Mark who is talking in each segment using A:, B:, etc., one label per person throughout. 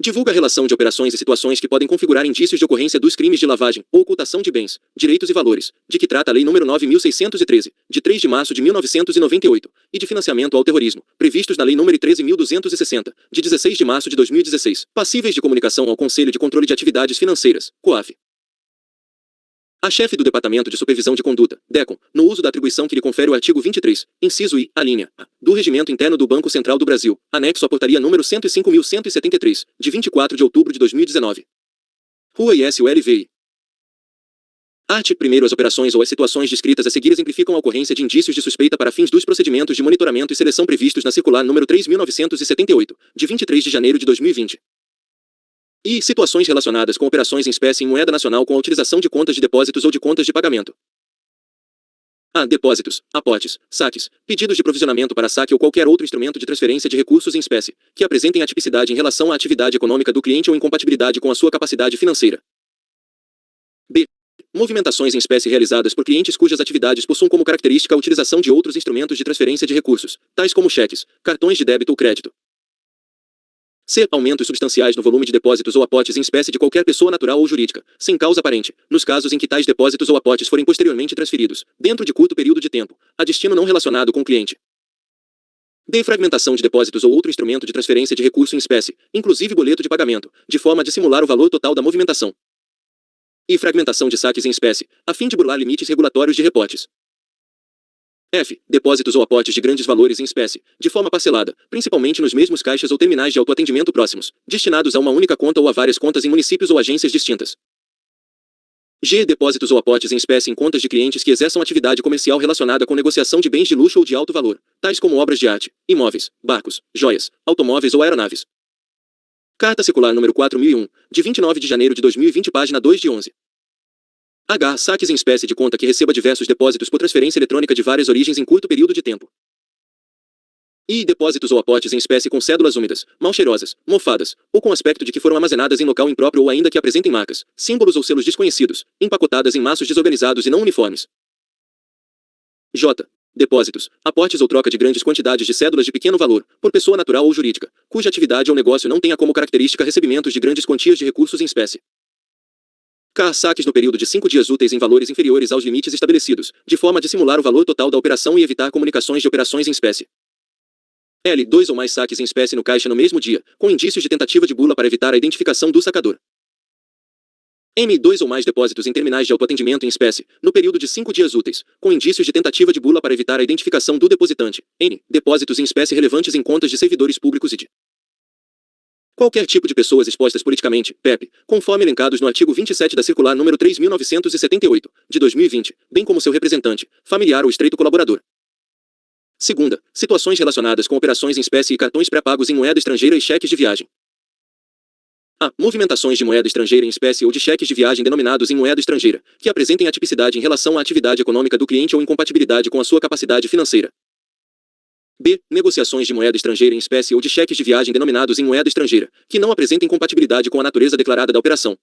A: Divulga a relação de operações e situações que podem configurar indícios de ocorrência dos crimes de lavagem ou ocultação de bens, direitos e valores, de que trata a Lei nº 9.613, de 3 de março de 1998, e de financiamento ao terrorismo, previstos na Lei nº 13.260, de 16 de março de 2016, passíveis de comunicação ao Conselho de Controle de Atividades Financeiras, COAF. A chefe do Departamento de Supervisão de Conduta, DECON, no uso da atribuição que lhe confere o artigo 23, inciso I, alínea A, do Regimento Interno do Banco Central do Brasil, anexo à Portaria número 105.173, de 24 de outubro de 2019. Rua ISULVI. Art. 1º. As operações ou as situações descritas a seguir exemplificam a ocorrência de indícios de suspeita para fins dos procedimentos de monitoramento e seleção previstos na Circular número 3.978, de 23 de janeiro de 2020. E situações relacionadas com operações em espécie em moeda nacional com a utilização de contas de depósitos ou de contas de pagamento. A. Depósitos, aportes, saques, pedidos de provisionamento para saque ou qualquer outro instrumento de transferência de recursos em espécie, que apresentem atipicidade em relação à atividade econômica do cliente ou incompatibilidade com a sua capacidade financeira. B. Movimentações em espécie realizadas por clientes cujas atividades possuam como característica a utilização de outros instrumentos de transferência de recursos, tais como cheques, cartões de débito ou crédito. C. Aumentos substanciais no volume de depósitos ou aportes em espécie de qualquer pessoa natural ou jurídica, sem causa aparente, nos casos em que tais depósitos ou aportes forem posteriormente transferidos, dentro de curto período de tempo, a destino não relacionado com o cliente. D. Fragmentação de depósitos ou outro instrumento de transferência de recurso em espécie, inclusive boleto de pagamento, de forma a dissimular o valor total da movimentação. E fragmentação de saques em espécie, a fim de burlar limites regulatórios de reportes. F. Depósitos ou aportes de grandes valores em espécie, de forma parcelada, principalmente nos mesmos caixas ou terminais de autoatendimento próximos, destinados a uma única conta ou a várias contas em municípios ou agências distintas. G. Depósitos ou aportes em espécie em contas de clientes que exerçam atividade comercial relacionada com negociação de bens de luxo ou de alto valor, tais como obras de arte, imóveis, barcos, joias, automóveis ou aeronaves. Carta Circular número 4001, de 29 de janeiro de 2020, página 2 de 11. H. Saques em espécie de conta que receba diversos depósitos por transferência eletrônica de várias origens em curto período de tempo. I. Depósitos ou aportes em espécie com cédulas úmidas, mal cheirosas, mofadas, ou com aspecto de que foram armazenadas em local impróprio ou ainda que apresentem marcas, símbolos ou selos desconhecidos, empacotadas em maços desorganizados e não uniformes. J. Depósitos, aportes ou troca de grandes quantidades de cédulas de pequeno valor, por pessoa natural ou jurídica, cuja atividade ou negócio não tenha como característica recebimentos de grandes quantias de recursos em espécie. K. Saques no período de 5 dias úteis em valores inferiores aos limites estabelecidos, de forma a dissimular o valor total da operação e evitar comunicações de operações em espécie. L. 2 ou mais saques em espécie no caixa no mesmo dia, com indícios de tentativa de bula para evitar a identificação do sacador. M. 2 ou mais depósitos em terminais de autoatendimento em espécie, no período de 5 dias úteis, com indícios de tentativa de bula para evitar a identificação do depositante. N. Depósitos em espécie relevantes em contas de servidores públicos e de qualquer tipo de pessoas expostas politicamente, PEP, conforme elencados no artigo 27 da Circular número 3.978, de 2020, bem como seu representante, familiar ou estreito colaborador. Segunda, situações relacionadas com operações em espécie e cartões pré-pagos em moeda estrangeira e cheques de viagem. A. Movimentações de moeda estrangeira em espécie ou de cheques de viagem denominados em moeda estrangeira, que apresentem atipicidade em relação à atividade econômica do cliente ou incompatibilidade com a sua capacidade financeira. B. Negociações de moeda estrangeira em espécie ou de cheques de viagem denominados em moeda estrangeira, que não apresentem compatibilidade com a natureza declarada da operação.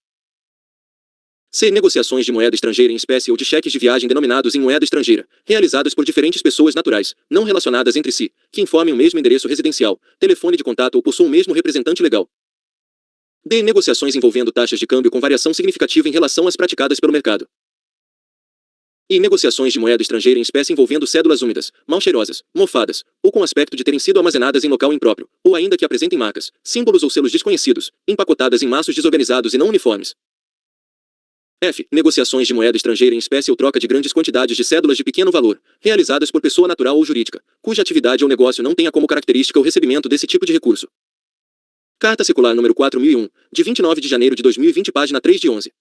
A: C. Negociações de moeda estrangeira em espécie ou de cheques de viagem denominados em moeda estrangeira, realizadas por diferentes pessoas naturais, não relacionadas entre si, que informem o mesmo endereço residencial, telefone de contato ou possuam o mesmo representante legal. D. Negociações envolvendo taxas de câmbio com variação significativa em relação às praticadas pelo mercado. E negociações de moeda estrangeira em espécie envolvendo cédulas úmidas, mal cheirosas, mofadas, ou com aspecto de terem sido armazenadas em local impróprio, ou ainda que apresentem marcas, símbolos ou selos desconhecidos, empacotadas em maços desorganizados e não uniformes. F. Negociações de moeda estrangeira em espécie ou troca de grandes quantidades de cédulas de pequeno valor, realizadas por pessoa natural ou jurídica, cuja atividade ou negócio não tenha como característica o recebimento desse tipo de recurso. Carta Circular número 4001, de 29 de janeiro de 2020, página 3 de 11.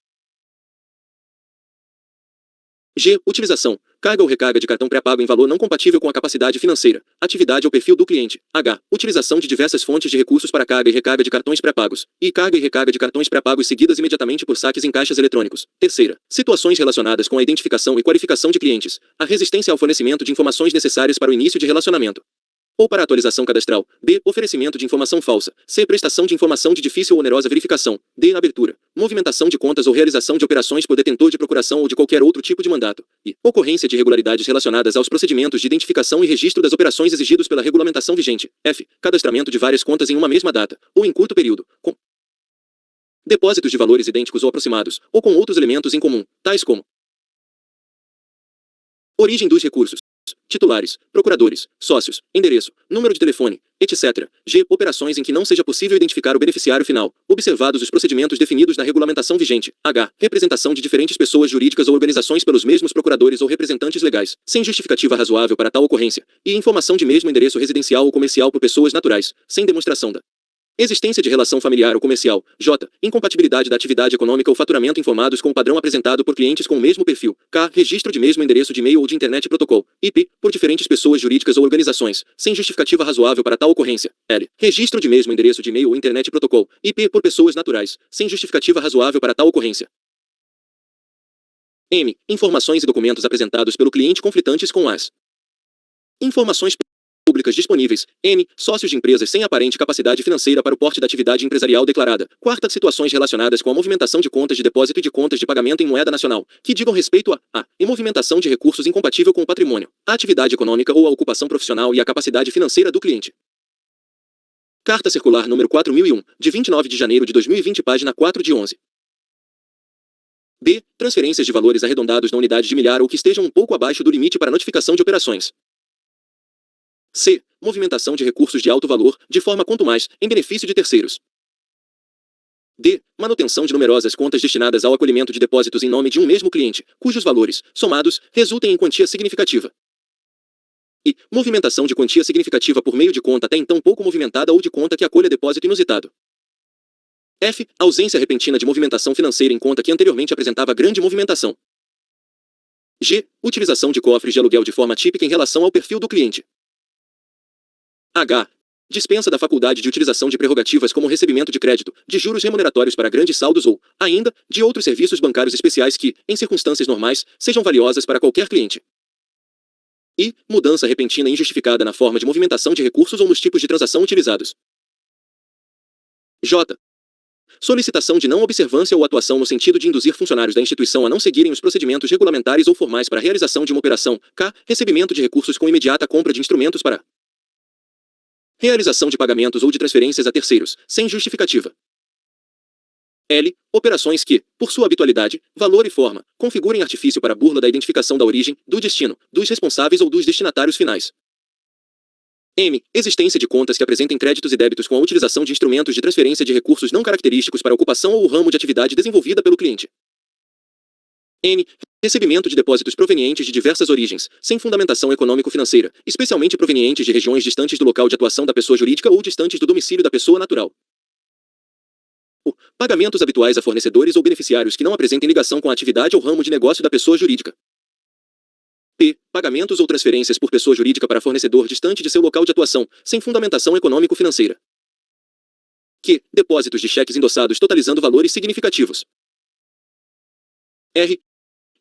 A: G. Utilização, carga ou recarga de cartão pré-pago em valor não compatível com a capacidade financeira, atividade ou perfil do cliente. H. Utilização de diversas fontes de recursos para carga e recarga de cartões pré-pagos. I. Carga e recarga de cartões pré-pagos seguidas imediatamente por saques em caixas eletrônicos. Terceira. Situações relacionadas com a identificação e qualificação de clientes. A resistência ao fornecimento de informações necessárias para o início de relacionamento ou para atualização cadastral. B. Oferecimento de informação falsa. C. Prestação de informação de difícil ou onerosa verificação. D. Abertura, movimentação de contas ou realização de operações por detentor de procuração ou de qualquer outro tipo de mandato. E. Ocorrência de irregularidades relacionadas aos procedimentos de identificação e registro das operações exigidos pela regulamentação vigente. F. Cadastramento de várias contas em uma mesma data, ou em curto período, com Depósitos de valores idênticos ou aproximados, ou com outros elementos em comum, tais como origem dos recursos, titulares, procuradores, sócios, endereço, número de telefone, etc. G. Operações em que não seja possível identificar o beneficiário final, observados os procedimentos definidos na regulamentação vigente. H. Representação de diferentes pessoas jurídicas ou organizações pelos mesmos procuradores ou representantes legais, sem justificativa razoável para tal ocorrência, e informação de mesmo endereço residencial ou comercial por pessoas naturais, sem demonstração da existência de relação familiar ou comercial. J. Incompatibilidade da atividade econômica ou faturamento informados com o padrão apresentado por clientes com o mesmo perfil. K. Registro de mesmo endereço de e-mail ou de internet protocolo. IP. Por diferentes pessoas jurídicas ou organizações, sem justificativa razoável para tal ocorrência. L. Registro de mesmo endereço de e-mail ou internet protocolo. IP. Por pessoas naturais, sem justificativa razoável para tal ocorrência. M. Informações e documentos apresentados pelo cliente conflitantes com as informações públicas disponíveis. N. Sócios de empresas sem aparente capacidade financeira para o porte da atividade empresarial declarada. Quarta. Situações relacionadas com a movimentação de contas de depósito e de contas de pagamento em moeda nacional, que digam respeito a e movimentação de recursos incompatível com o patrimônio, a atividade econômica ou a ocupação profissional e a capacidade financeira do cliente. Carta Circular número 4001, de 29 de janeiro de 2020, página 4 de 11. B. Transferências de valores arredondados na unidade de milhar ou que estejam um pouco abaixo do limite para notificação de operações. C. Movimentação de recursos de alto valor, de forma quanto mais, em benefício de terceiros. D. Manutenção de numerosas contas destinadas ao acolhimento de depósitos em nome de um mesmo cliente, cujos valores, somados, resultem em quantia significativa. E. Movimentação de quantia significativa por meio de conta até então pouco movimentada ou de conta que acolha depósito inusitado. F. Ausência repentina de movimentação financeira em conta que anteriormente apresentava grande movimentação. G. Utilização de cofres de aluguel de forma típica em relação ao perfil do cliente. H. Dispensa da faculdade de utilização de prerrogativas como recebimento de crédito, de juros remuneratórios para grandes saldos ou, ainda, de outros serviços bancários especiais que, em circunstâncias normais, sejam valiosas para qualquer cliente. I. Mudança repentina e injustificada na forma de movimentação de recursos ou nos tipos de transação utilizados. J. Solicitação de não observância ou atuação no sentido de induzir funcionários da instituição a não seguirem os procedimentos regulamentares ou formais para a realização de uma operação. K. Recebimento de recursos com imediata compra de instrumentos para realização de pagamentos ou de transferências a terceiros, sem justificativa. L. Operações que, por sua habitualidade, valor e forma, configurem artifício para burla da identificação da origem, do destino, dos responsáveis ou dos destinatários finais. M. Existência de contas que apresentem créditos e débitos com a utilização de instrumentos de transferência de recursos não característicos para a ocupação ou o ramo de atividade desenvolvida pelo cliente. N. Recebimento de depósitos provenientes de diversas origens, sem fundamentação econômico-financeira, especialmente provenientes de regiões distantes do local de atuação da pessoa jurídica ou distantes do domicílio da pessoa natural. U. Pagamentos habituais a fornecedores ou beneficiários que não apresentem ligação com a atividade ou ramo de negócio da pessoa jurídica. P. Pagamentos ou transferências por pessoa jurídica para fornecedor distante de seu local de atuação, sem fundamentação econômico-financeira. Q. Depósitos de cheques endossados totalizando valores significativos. R.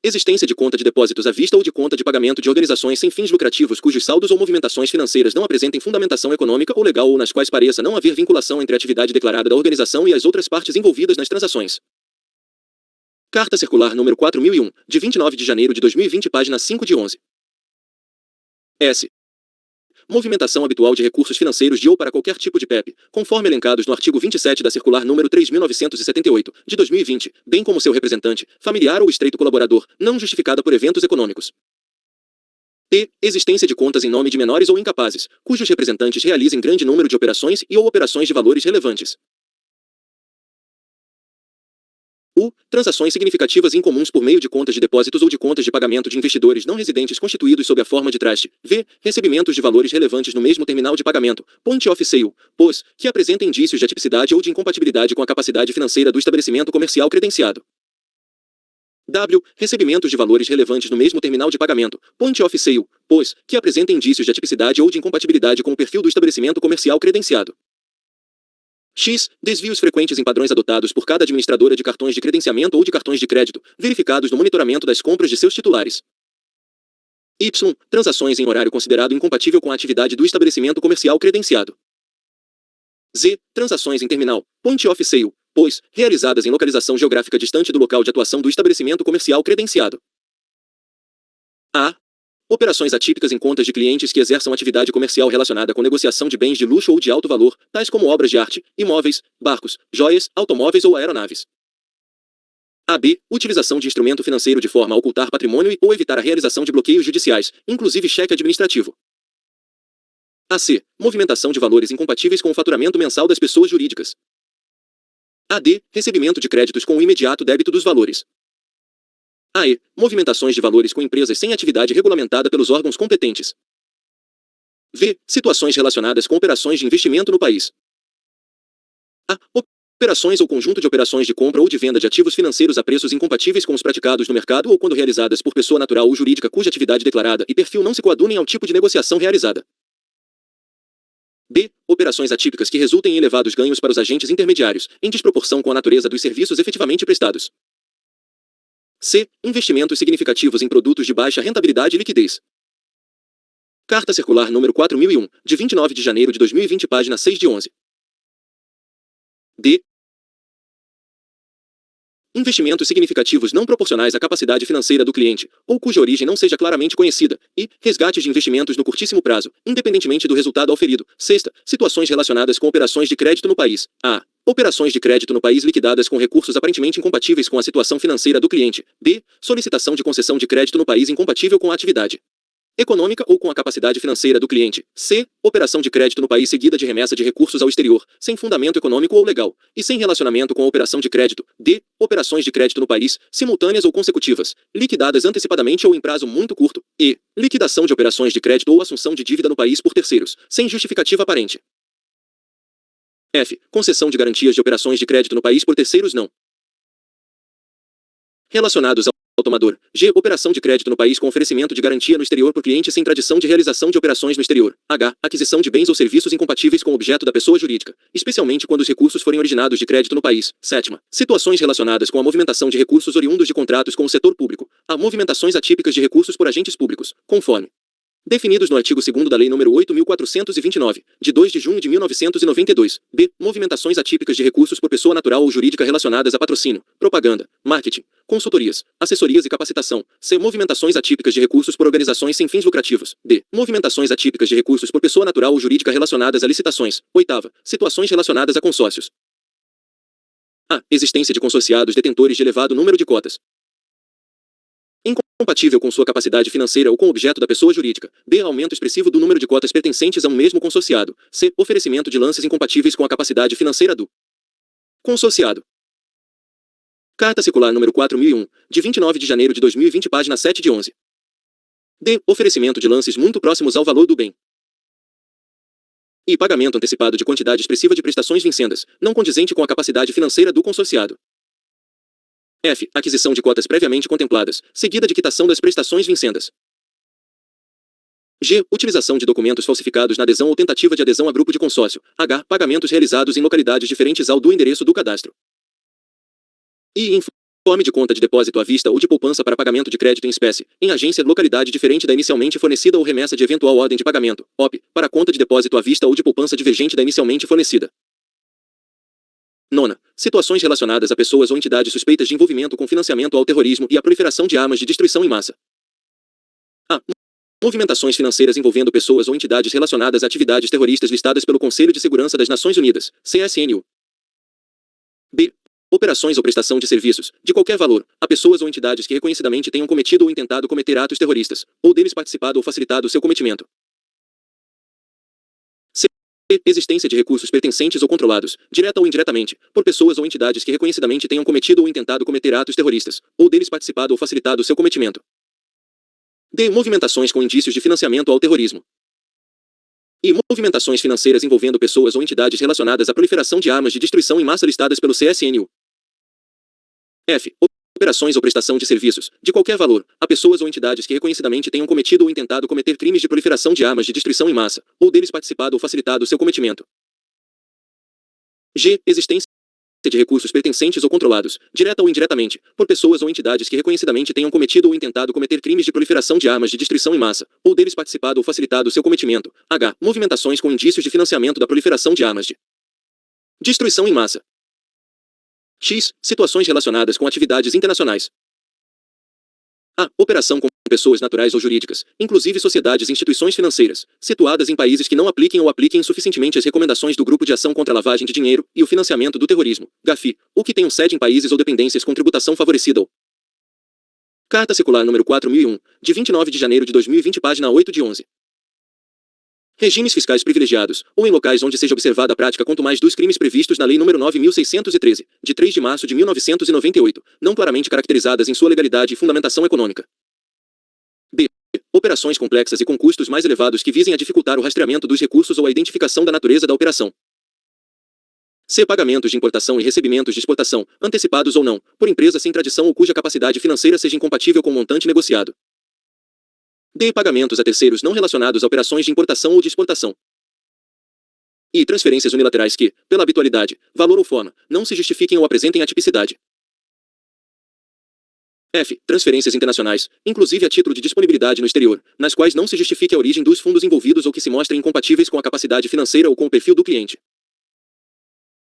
A: Existência de conta de depósitos à vista ou de conta de pagamento de organizações sem fins lucrativos cujos saldos ou movimentações financeiras não apresentem fundamentação econômica ou legal ou nas quais pareça não haver vinculação entre a atividade declarada da organização e as outras partes envolvidas nas transações. Carta Circular número 4001, de 29 de janeiro de 2020, página 5 de 11. S. Movimentação habitual de recursos financeiros de ou para qualquer tipo de PEP, conforme elencados no artigo 27 da Circular número 3.978, de 2020, bem como seu representante, familiar ou estreito colaborador, não justificada por eventos econômicos. T. Existência de contas em nome de menores ou incapazes, cujos representantes realizem grande número de operações e ou operações de valores relevantes. U. Transações significativas incomuns por meio de contas de depósitos ou de contas de pagamento de investidores não residentes constituídos sob a forma de traste. V. Recebimentos de valores relevantes no mesmo terminal de pagamento, point of sale, POS, que apresentem indícios de atipicidade ou de incompatibilidade com a capacidade financeira do estabelecimento comercial credenciado. W. Recebimentos de valores relevantes no mesmo terminal de pagamento, point of sale, POS, que apresentem indícios de atipicidade ou de incompatibilidade com o perfil do estabelecimento comercial credenciado. X. Desvios frequentes em padrões adotados por cada administradora de cartões de credenciamento ou de cartões de crédito, verificados no monitoramento das compras de seus titulares. Y. Transações em horário considerado incompatível com a atividade do estabelecimento comercial credenciado. Z. Transações em terminal, point of sale, POS, realizadas em localização geográfica distante do local de atuação do estabelecimento comercial credenciado. A. Operações atípicas em contas de clientes que exerçam atividade comercial relacionada com negociação de bens de luxo ou de alto valor, tais como obras de arte, imóveis, barcos, joias, automóveis ou aeronaves. AB. Utilização de instrumento financeiro de forma a ocultar patrimônio ou evitar a realização de bloqueios judiciais, inclusive cheque administrativo. AC. Movimentação de valores incompatíveis com o faturamento mensal das pessoas jurídicas. AD. Recebimento de créditos com o imediato débito dos valores. AE. Movimentações de valores com empresas sem atividade regulamentada pelos órgãos competentes. V. Situações relacionadas com operações de investimento no país. A. Operações ou conjunto de operações de compra ou de venda de ativos financeiros a preços incompatíveis com os praticados no mercado ou quando realizadas por pessoa natural ou jurídica cuja atividade declarada e perfil não se coadunem ao tipo de negociação realizada. B. Operações atípicas que resultem em elevados ganhos para os agentes intermediários, em desproporção com a natureza dos serviços efetivamente prestados. C. Investimentos significativos em produtos de baixa rentabilidade e liquidez. Carta Circular número 4001, de 29 de janeiro de 2020, página 6 de 11. D. Investimentos significativos não proporcionais à capacidade financeira do cliente, ou cuja origem não seja claramente conhecida, e resgates de investimentos no curtíssimo prazo, independentemente do resultado auferido. Sexta, situações relacionadas com operações de crédito no país. A. Operações de crédito no país liquidadas com recursos aparentemente incompatíveis com a situação financeira do cliente. B. Solicitação de concessão de crédito no país incompatível com a atividade econômica ou com a capacidade financeira do cliente. C. Operação de crédito no país seguida de remessa de recursos ao exterior, sem fundamento econômico ou legal, e sem relacionamento com a operação de crédito. D. Operações de crédito no país, simultâneas ou consecutivas, liquidadas antecipadamente ou em prazo muito curto. E. Liquidação de operações de crédito ou assunção de dívida no país por terceiros, sem justificativa aparente. F. Concessão de garantias de operações de crédito no país por terceiros não relacionados ao tomador. G. Operação de crédito no país com oferecimento de garantia no exterior por cliente sem tradição de realização de operações no exterior. H. Aquisição de bens ou serviços incompatíveis com o objeto da pessoa jurídica, especialmente quando os recursos forem originados de crédito no país. Sétima. Situações relacionadas com a movimentação de recursos oriundos de contratos com o setor público. A. Movimentações atípicas de recursos por agentes públicos, conforme definidos no artigo 2º da Lei nº 8.429, de 2 de junho de 1992. B. Movimentações atípicas de recursos por pessoa natural ou jurídica relacionadas a patrocínio, propaganda, marketing, consultorias, assessorias e capacitação. C. Movimentações atípicas de recursos por organizações sem fins lucrativos. D. Movimentações atípicas de recursos por pessoa natural ou jurídica relacionadas a licitações. Oitava. Situações relacionadas a consórcios. A. Existência de consorciados detentores de elevado número de cotas incompatível com sua capacidade financeira ou com o objeto da pessoa jurídica. B. Aumento expressivo do número de cotas pertencentes a um mesmo consorciado. C. Oferecimento de lances incompatíveis com a capacidade financeira do consorciado. Carta Circular número 4001, de 29 de janeiro de 2020, página 7 de 11. D. Oferecimento de lances muito próximos ao valor do bem. E pagamento antecipado de quantidade expressiva de prestações vincendas, não condizente com a capacidade financeira do consorciado. F. Aquisição de cotas previamente contempladas, seguida de quitação das prestações vincendas. G. Utilização de documentos falsificados na adesão ou tentativa de adesão a grupo de consórcio. H. Pagamentos realizados em localidades diferentes ao do endereço do cadastro. I. Informe de conta de depósito à vista ou de poupança para pagamento de crédito em espécie, em agência localidade diferente da inicialmente fornecida ou remessa de eventual ordem de pagamento, OP, para conta de depósito à vista ou de poupança divergente da inicialmente fornecida. Nona. Situações relacionadas a pessoas ou entidades suspeitas de envolvimento com financiamento ao terrorismo e a proliferação de armas de destruição em massa. A. Movimentações financeiras envolvendo pessoas ou entidades relacionadas a atividades terroristas listadas pelo Conselho de Segurança das Nações Unidas, CSNU. B. Operações ou prestação de serviços, de qualquer valor, a pessoas ou entidades que reconhecidamente tenham cometido ou intentado cometer atos terroristas, ou deles participado ou facilitado o seu cometimento. Existência de recursos pertencentes ou controlados, direta ou indiretamente, por pessoas ou entidades que reconhecidamente tenham cometido ou intentado cometer atos terroristas, ou deles participado ou facilitado o seu cometimento. D. Movimentações com indícios de financiamento ao terrorismo. E movimentações financeiras envolvendo pessoas ou entidades relacionadas à proliferação de armas de destruição em massa listadas pelo CSNU. F. Operações ou prestação de serviços, de qualquer valor, a pessoas ou entidades que reconhecidamente tenham cometido ou intentado cometer crimes de proliferação de armas de destruição em massa, ou deles participado ou facilitado o seu cometimento. G. Existência de recursos pertencentes ou controlados, direta ou indiretamente, por pessoas ou entidades que reconhecidamente tenham cometido ou intentado cometer crimes de proliferação de armas de destruição em massa, ou deles participado ou facilitado o seu cometimento. H. Movimentações com indícios de financiamento da proliferação de armas de destruição em massa. X. Situações relacionadas com atividades internacionais. A. Operação com pessoas naturais ou jurídicas, inclusive sociedades e instituições financeiras, situadas em países que não apliquem ou apliquem suficientemente as recomendações do Grupo de Ação contra a Lavagem de Dinheiro e o Financiamento do Terrorismo, GAFI, ou que tenham sede em países ou dependências com tributação favorecida ou Carta Circular número 4001, de 29 de janeiro de 2020, página 8 de 11. Regimes fiscais privilegiados, ou em locais onde seja observada a prática quanto mais dos crimes previstos na Lei nº 9.613, de 3 de março de 1998, não claramente caracterizadas em sua legalidade e fundamentação econômica. B. Operações complexas e com custos mais elevados que visem a dificultar o rastreamento dos recursos ou a identificação da natureza da operação. C. Pagamentos de importação e recebimentos de exportação, antecipados ou não, por empresa sem tradição ou cuja capacidade financeira seja incompatível com o montante negociado. D. Pagamentos a terceiros não relacionados a operações de importação ou de exportação. E. Transferências unilaterais que, pela habitualidade, valor ou forma, não se justifiquem ou apresentem atipicidade. F. Transferências internacionais, inclusive a título de disponibilidade no exterior, nas quais não se justifique a origem dos fundos envolvidos ou que se mostrem incompatíveis com a capacidade financeira ou com o perfil do cliente.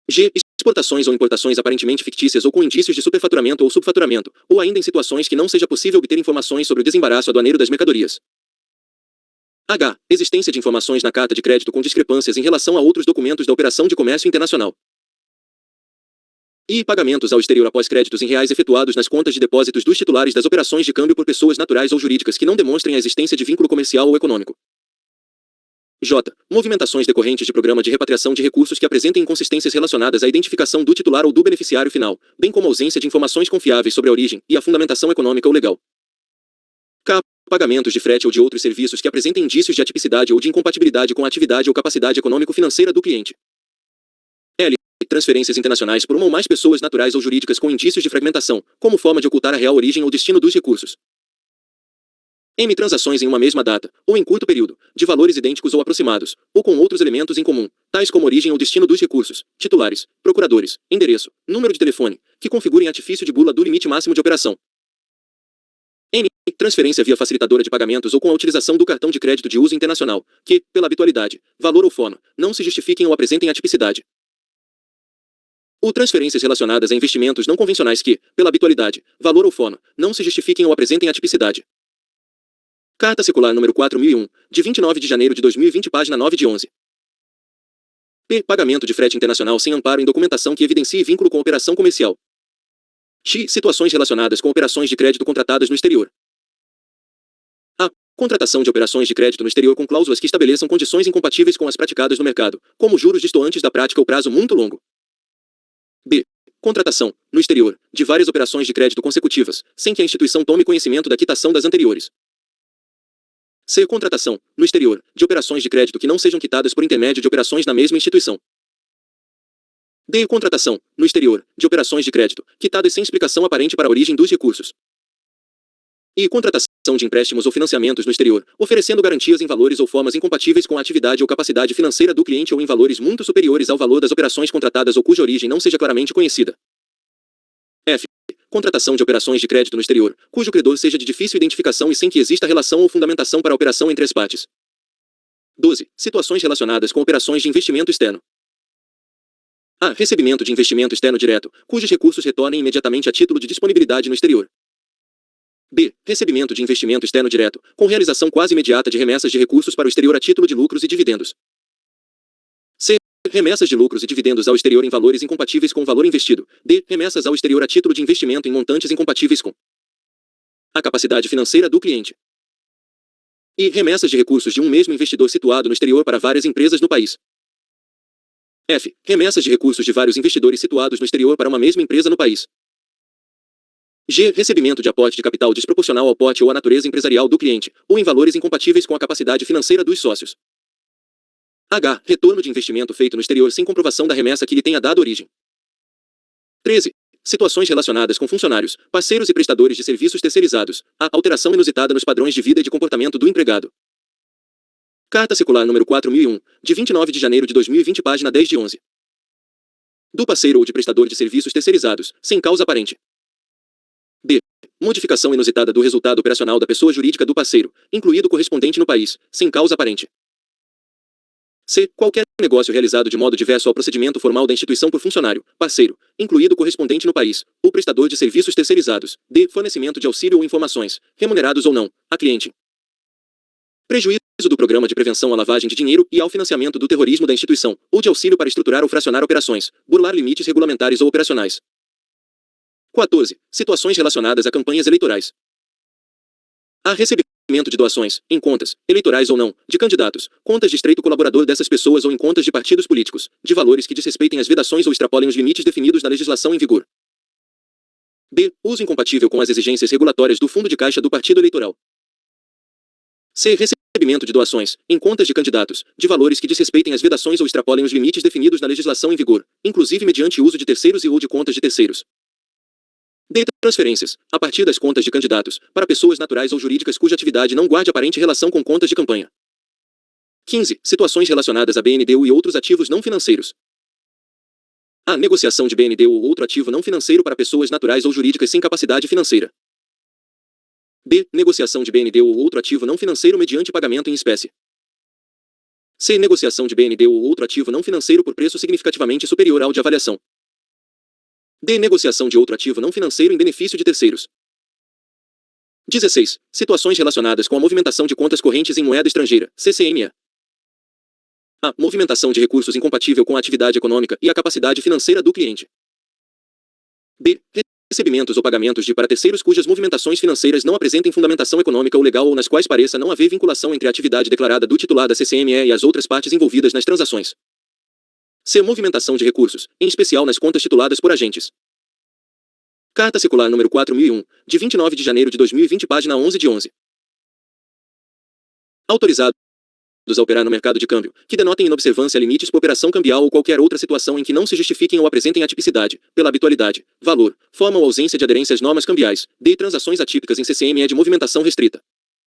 A: G. Exportações ou importações aparentemente fictícias ou com indícios de superfaturamento ou subfaturamento, ou ainda em situações que não seja possível obter informações sobre o desembaraço aduaneiro das mercadorias. H. Existência de informações na carta de crédito com discrepâncias em relação a outros documentos da operação de comércio internacional. I. Pagamentos ao exterior após créditos em reais efetuados nas contas de depósitos dos titulares das operações de câmbio por pessoas naturais ou jurídicas que não demonstrem a existência de vínculo comercial ou econômico. J. Movimentações decorrentes de programa de repatriação de recursos que apresentem inconsistências relacionadas à identificação do titular ou do beneficiário final, bem como a ausência de informações confiáveis sobre a origem e a fundamentação econômica ou legal. K. Pagamentos de frete ou de outros serviços que apresentem indícios de atipicidade ou de incompatibilidade com a atividade ou capacidade econômico-financeira do cliente. L. Transferências internacionais por uma ou mais pessoas naturais ou jurídicas com indícios de fragmentação, como forma de ocultar a real origem ou destino dos recursos. M. Transações em uma mesma data, ou em curto período, de valores idênticos ou aproximados, ou com outros elementos em comum, tais como origem ou destino dos recursos, titulares, procuradores, endereço, número de telefone, que configurem artifício de bula do limite máximo de operação. N. Transferência via facilitadora de pagamentos ou com a utilização do cartão de crédito de uso internacional, que, pela habitualidade, valor ou forma, não se justifiquem ou apresentem atipicidade. U. Transferências relacionadas a investimentos não convencionais que, pela habitualidade, valor ou forma, não se justifiquem ou apresentem atipicidade. Carta Circular número 4001, de 29 de janeiro de 2020, página 9 de 11. P. Pagamento de frete internacional sem amparo em documentação que evidencie vínculo com operação comercial. X. Situações relacionadas com operações de crédito contratadas no exterior. A. Contratação de operações de crédito no exterior com cláusulas que estabeleçam condições incompatíveis com as praticadas no mercado, como juros destoantes da prática ou prazo muito longo. B. Contratação, no exterior, de várias operações de crédito consecutivas, sem que a instituição tome conhecimento da quitação das anteriores. C. Contratação, no exterior, de operações de crédito que não sejam quitadas por intermédio de operações na mesma instituição. D. Contratação, no exterior, de operações de crédito, quitadas sem explicação aparente para a origem dos recursos. E. Contratação de empréstimos ou financiamentos no exterior, oferecendo garantias em valores ou formas incompatíveis com a atividade ou capacidade financeira do cliente ou em valores muito superiores ao valor das operações contratadas ou cuja origem não seja claramente conhecida. F. Contratação de operações de crédito no exterior, cujo credor seja de difícil identificação e sem que exista relação ou fundamentação para a operação entre as partes. 12. Situações relacionadas com operações de investimento externo. A. Recebimento de investimento externo direto, cujos recursos retornem imediatamente a título de disponibilidade no exterior. B. Recebimento de investimento externo direto, com realização quase imediata de remessas de recursos para o exterior a título de lucros e dividendos. C. Remessas de lucros e dividendos ao exterior em valores incompatíveis com o valor investido. D. Remessas ao exterior a título de investimento em montantes incompatíveis com a capacidade financeira do cliente. E. Remessas de recursos de um mesmo investidor situado no exterior para várias empresas no país. F. Remessas de recursos de vários investidores situados no exterior para uma mesma empresa no país. G. Recebimento de aporte de capital desproporcional ao porte ou à natureza empresarial do cliente, ou em valores incompatíveis com a capacidade financeira dos sócios. H. Retorno de investimento feito no exterior sem comprovação da remessa que lhe tenha dado origem. 13. Situações relacionadas com funcionários, parceiros e prestadores de serviços terceirizados. A. Alteração inusitada nos padrões de vida e de comportamento do empregado. Carta Circular número 4001, de 29 de janeiro de 2020, página 10 de 11. Do parceiro ou de prestador de serviços terceirizados, sem causa aparente. D. Modificação inusitada do resultado operacional da pessoa jurídica do parceiro, incluído o correspondente no país, sem causa aparente. C. Qualquer negócio realizado de modo diverso ao procedimento formal da instituição por funcionário, parceiro, incluído correspondente no país, ou prestador de serviços terceirizados. D. Fornecimento de auxílio ou informações, remunerados ou não, a cliente. Prejuízo do programa de prevenção à lavagem de dinheiro e ao financiamento do terrorismo da instituição, ou de auxílio para estruturar ou fracionar operações, burlar limites regulamentares ou operacionais. 14. Situações relacionadas a campanhas eleitorais. A recebimento de doações, em contas, eleitorais ou não, de candidatos, contas de estreito colaborador dessas pessoas ou em contas de partidos políticos, de valores que desrespeitem as vedações ou extrapolem os limites definidos na legislação em vigor. B. Uso incompatível com as exigências regulatórias do fundo de caixa do partido eleitoral. C. Recebimento de doações, em contas de candidatos, de valores que desrespeitem as vedações ou extrapolem os limites definidos na legislação em vigor, inclusive mediante uso de terceiros e ou de contas de terceiros. D. Transferências, a partir das contas de candidatos, para pessoas naturais ou jurídicas cuja atividade não guarde aparente relação com contas de campanha. 15. Situações relacionadas a BNDES e outros ativos não financeiros. A. Negociação de BNDES ou outro ativo não financeiro para pessoas naturais ou jurídicas sem capacidade financeira. B. Negociação de BNDES ou outro ativo não financeiro mediante pagamento em espécie. C. Negociação de BNDES ou outro ativo não financeiro por preço significativamente superior ao de avaliação. D. Negociação de outro ativo não financeiro em benefício de terceiros. 16. Situações relacionadas com a movimentação de contas correntes em moeda estrangeira, CCME. A. Movimentação de recursos incompatível com a atividade econômica e a capacidade financeira do cliente. B. Recebimentos ou pagamentos de para terceiros cujas movimentações financeiras não apresentem fundamentação econômica ou legal ou nas quais pareça não haver vinculação entre a atividade declarada do titular da CCME e as outras partes envolvidas nas transações. C. Movimentação de recursos, em especial nas contas tituladas por agentes. Carta Circular número 4001, de 29 de janeiro de 2020, página 11 de 11. Autorizados a operar no mercado de câmbio, que denotem inobservância a limites por operação cambial ou qualquer outra situação em que não se justifiquem ou apresentem atipicidade, pela habitualidade, valor, forma ou ausência de aderência às normas cambiais, de transações atípicas em CCME de movimentação restrita.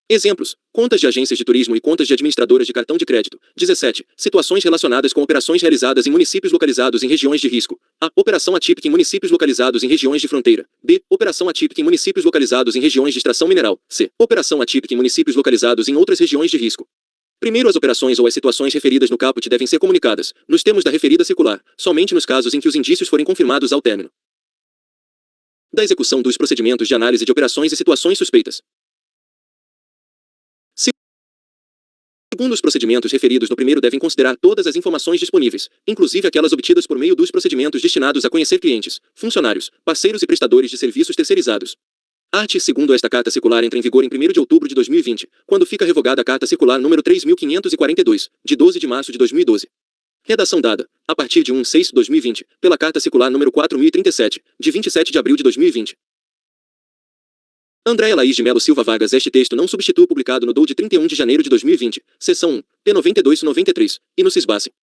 A: Exemplos: contas de agências de turismo e contas de administradoras de cartão de crédito. 17. Situações relacionadas com operações realizadas em municípios localizados em regiões de risco. A. Operação atípica em municípios localizados em regiões de fronteira. B. Operação atípica em municípios localizados em regiões de extração mineral. C. Operação atípica em municípios localizados em outras regiões de risco. Primeiro, as operações ou as situações referidas no caput devem ser comunicadas, nos termos da referida circular, somente nos casos em que os indícios forem confirmados ao término da execução dos procedimentos de análise de operações e situações suspeitas. Segundo os procedimentos referidos no primeiro, devem considerar todas as informações disponíveis, inclusive aquelas obtidas por meio dos procedimentos destinados a conhecer clientes, funcionários, parceiros e prestadores de serviços terceirizados. Art. 2º. Esta Carta Circular entra em vigor em 1º de outubro de 2020, quando fica revogada a Carta Circular número 3.542, de 12 de março de 2012. Redação dada, a partir de 1/6/2020, pela Carta Circular número 4.037, de 27 de abril de 2020. Andréa Laís de Melo Silva Vargas. Este texto não substitui o publicado no DOU de 31 de janeiro de 2020, seção 1, P92-93, e no CISBACE.